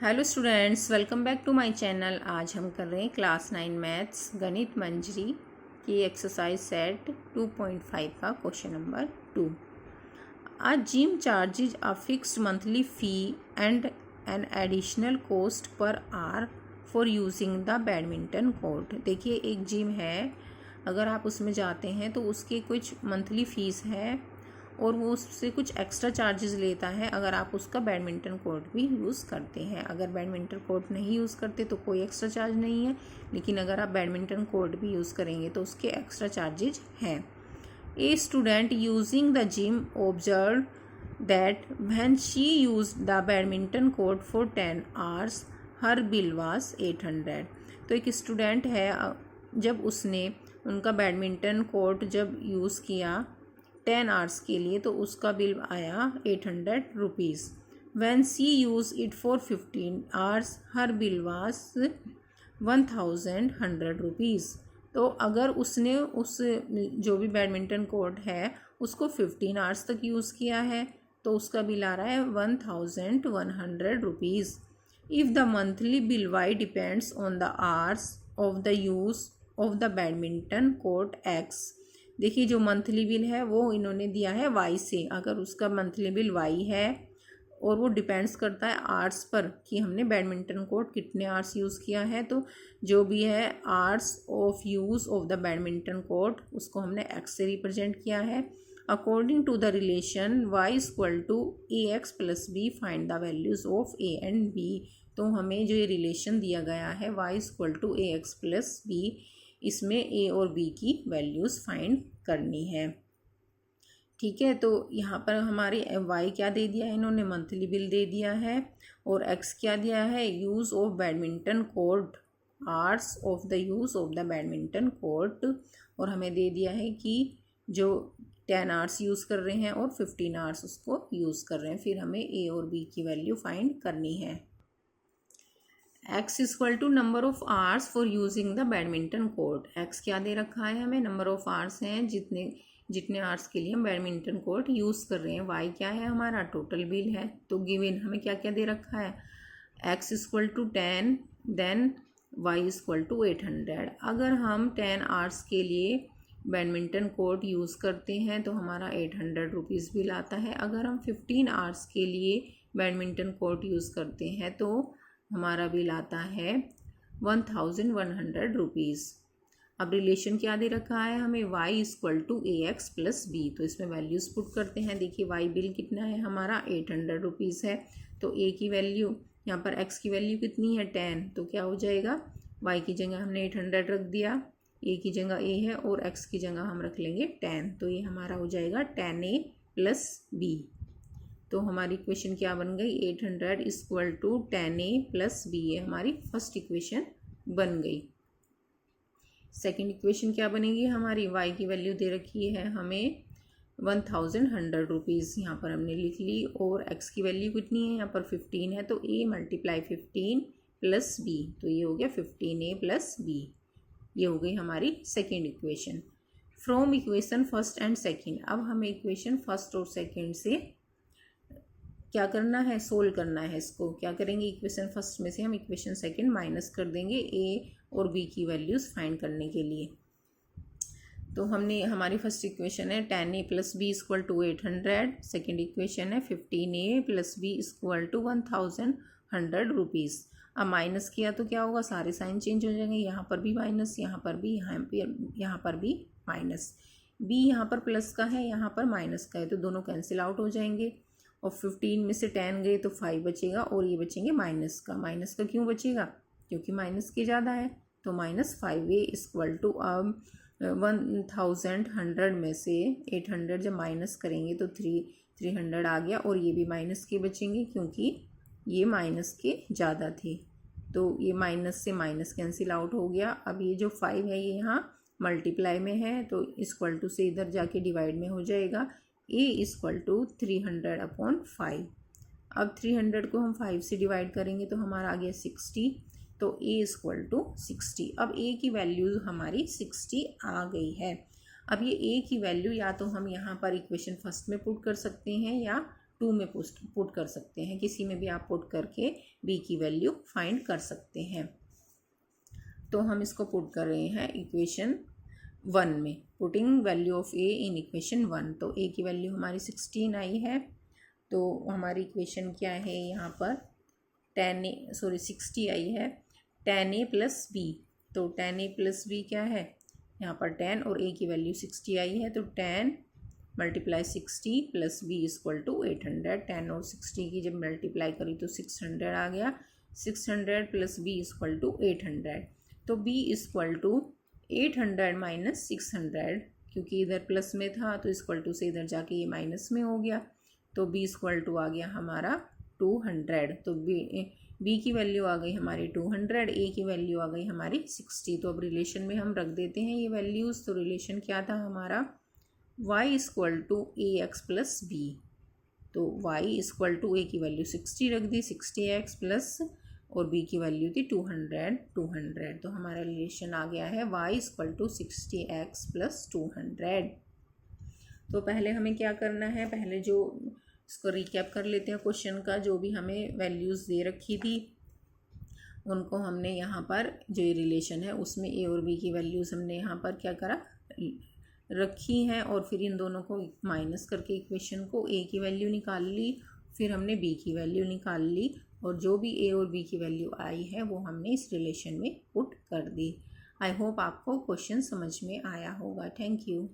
Hello students, welcome back to my channel. आज हम कर रहे हैं क्लास 9 मैथ्स गणित मंजरी की एक्सरसाइज सेट 2.5 का क्वेश्चन नंबर 2। आज gym charges a fixed monthly fee and an additional cost per hour for using the badminton court. देखिए, एक जिम है, अगर आप उसमें जाते हैं तो उसकी कुछ मंथली फ़ीस है और वो उससे कुछ एक्स्ट्रा चार्जेस लेता है अगर आप उसका बैडमिंटन कोर्ट भी यूज़ करते हैं। अगर बैडमिंटन कोर्ट नहीं यूज़ करते तो कोई एक्स्ट्रा चार्ज नहीं है, लेकिन अगर आप बैडमिंटन कोर्ट भी यूज़ करेंगे तो उसके एक्स्ट्रा चार्जेज हैं। A student using the gym observe that when she use the badminton court for 10 hours her bill was 800। तो एक स्टूडेंट है, जब उसने उनका बैडमिंटन कोर्ट जब यूज़ किया 10 hours के लिए तो उसका बिल आया 800 rupees. Van C use it for 15 hours her bill was 1100 rupees. तो अगर उसने उस जो भी बैडमिंटन कोर्ट है उसको 15 hours तक यूज़ किया है तो उसका बिल आ रहा है 1100 rupees. If the monthly bill y depends on the hours of the use of the badminton court x. देखिए, जो मंथली बिल है वो इन्होंने दिया है वाई से। अगर उसका मंथली बिल वाई है और वो डिपेंड्स करता है आर्ट्स पर कि हमने बैडमिंटन कोर्ट कितने आर्ट्स यूज़ किया है, तो जो भी है hours of use of the badminton court उसको हमने एक्स से रिप्रेजेंट किया है। According to the relation y equal to a x plus b find the values of a and b. तो हमें जो ये रिलेशन दिया गया है y equal to a x plus b, इसमें ए और बी की वैल्यूज़ फाइंड करनी है। ठीक है, तो यहाँ पर हमारे वाई क्या दे दिया है, इन्होंने मंथली बिल दे दिया है, और एक्स क्या दिया है, use of badminton court, hours of the use of the badminton court, और हमें दे दिया है कि जो 10 hours यूज़ कर रहे हैं और 15 hours उसको यूज़ कर रहे हैं। फिर हमें ए और बी की वैल्यू फाइंड करनी है। X equal to number of hours for using the badminton court. X क्या दे रखा है हमें, नंबर ऑफ आवर्स हैं जितने आवर्स के लिए हम बैडमिंटन कोर्ट यूज़ कर रहे हैं। वाई क्या है हमारा, टोटल बिल है। तो गिवन हमें क्या क्या दे रखा है, x equal to 10 then y equal to 800। अगर हम 10 hours के लिए बैडमिंटन कोर्ट यूज़ करते हैं तो हमारा 800 रुपीज़ बिल आता है। अगर हम 15 hours के लिए बैडमिंटन कोर्ट यूज़ करते हैं तो हमारा बिल आता है 1100 रुपीज़। अब रिलेशन क्या दे रखा है हमें, y equal to a x plus b. तो इसमें वैल्यूज़ पुट करते हैं। देखिए, y बिल कितना है हमारा 800 रुपीज़ है, तो a की वैल्यू, यहाँ पर x की वैल्यू कितनी है 10, तो क्या हो जाएगा, y की जगह हमने 800 रख दिया, a की जगह a है और x की जगह हम रख लेंगे 10, तो ये हमारा हो जाएगा 10a प्लस b। तो हमारी इक्वेशन क्या बन गई, 800 equal to 10a plus B, ये हमारी फर्स्ट इक्वेशन बन गई। सेकंड इक्वेशन क्या बनेगी हमारी, y की वैल्यू दे रखी है हमें 1100 रुपीज़, यहाँ पर हमने लिख ली, और x की वैल्यू कितनी है यहाँ पर 15 है, तो a मल्टीप्लाई 15 प्लस b, तो ये हो गया 15a प्लस b। ये हो गई हमारी second equation. From equation first and second, अब हमें इक्वेशन फर्स्ट और सेकेंड से क्या करना है, सोल्व करना है। इसको क्या करेंगे, इक्वेशन फर्स्ट में से हम इक्वेशन सेकंड माइनस कर देंगे ए और बी की वैल्यूज़ फाइंड करने के लिए। तो हमने, हमारी फर्स्ट इक्वेशन है 10a plus b equal to 800, second equation है 15a plus b equal to 1100 rupees. अब माइनस किया तो क्या होगा, सारे साइन चेंज हो जाएंगे, यहाँ पर भी माइनस, यहाँ पर भी, यहाँ पर भी माइनस। बी यहाँ पर प्लस का है, यहाँ पर माइनस का है, तो दोनों कैंसिल आउट हो जाएंगे, और 15 में से 10 गए तो 5 बचेगा, और ये बचेंगे माइनस का। माइनस का क्यों बचेगा, क्योंकि माइनस के ज़्यादा है, तो -5a इक्वल टू, अब 1100 में से 800 जब माइनस करेंगे तो 300 आ गया, और ये भी माइनस के बचेंगे क्योंकि ये माइनस के ज़्यादा थे, तो ये माइनस से माइनस कैंसिल आउट हो गया। अब ये जो 5 है ये यहाँ मल्टीप्लाई में है, तो इक्वल टू से इधर जाके डिवाइड में हो जाएगा, a इक्वल टू 300/5। अब 300 को हम 5 से डिवाइड करेंगे तो हमारा आ गया 60, तो a इक्वल टू 60। अब a की वैल्यू हमारी 60 आ गई है। अब ये a की वैल्यू या तो हम यहाँ पर इक्वेशन फर्स्ट में पुट कर सकते हैं या 2 में पुट कर सकते हैं, किसी में भी आप पुट करके b की वैल्यू फाइंड कर सकते हैं। तो हम इसको पुट कर रहे हैं इक्वेशन 1 में, putting value of a in equation 1। तो a की वैल्यू हमारी 16 आई है, तो हमारी इक्वेशन क्या है यहाँ पर 60 आई है, 10a प्लस b। तो 10a प्लस b क्या है यहाँ पर 10, और a की वैल्यू 60 आई है, तो 10 multiply 60 plus b equal to 800। 10 और 60 की जब मल्टीप्लाई करी तो 600 आ गया, 600 प्लस b इक्वल टू 800। तो b इक्वल टू 800 माइनस 600, क्योंकि इधर प्लस में था तो इक्वल टू से इधर जाके ये माइनस में हो गया, तो b इक्वल टू आ गया हमारा 200। तो b की वैल्यू आ गई हमारी 200, a की वैल्यू आ गई हमारी 60। तो अब रिलेशन में हम रख देते हैं ये वैल्यूज़। तो रिलेशन क्या था हमारा y equal to a x plus b. तो y इक्वल टू a की वैल्यू 60 रख दी, 60x प्लस, और b की वैल्यू थी 200। तो हमारा रिलेशन आ गया है y equal to 60x plus 200। तो पहले हमें क्या करना है, पहले जो इसको रिकैप कर लेते हैं क्वेश्चन का, जो भी हमें वैल्यूज़ दे रखी थी उनको हमने यहाँ पर जो ये रिलेशन है उसमें a और b की वैल्यूज़ हमने यहाँ पर क्या करा रखी हैं, और फिर इन दोनों को माइनस करके इक्वेशन को a की वैल्यू निकाल ली, फिर हमने b की वैल्यू निकाल ली, और जो भी a और b की वैल्यू आई है वो हमने इस रिलेशन में पुट कर दी। आई होप आपको क्वेश्चन समझ में आया होगा। Thank you.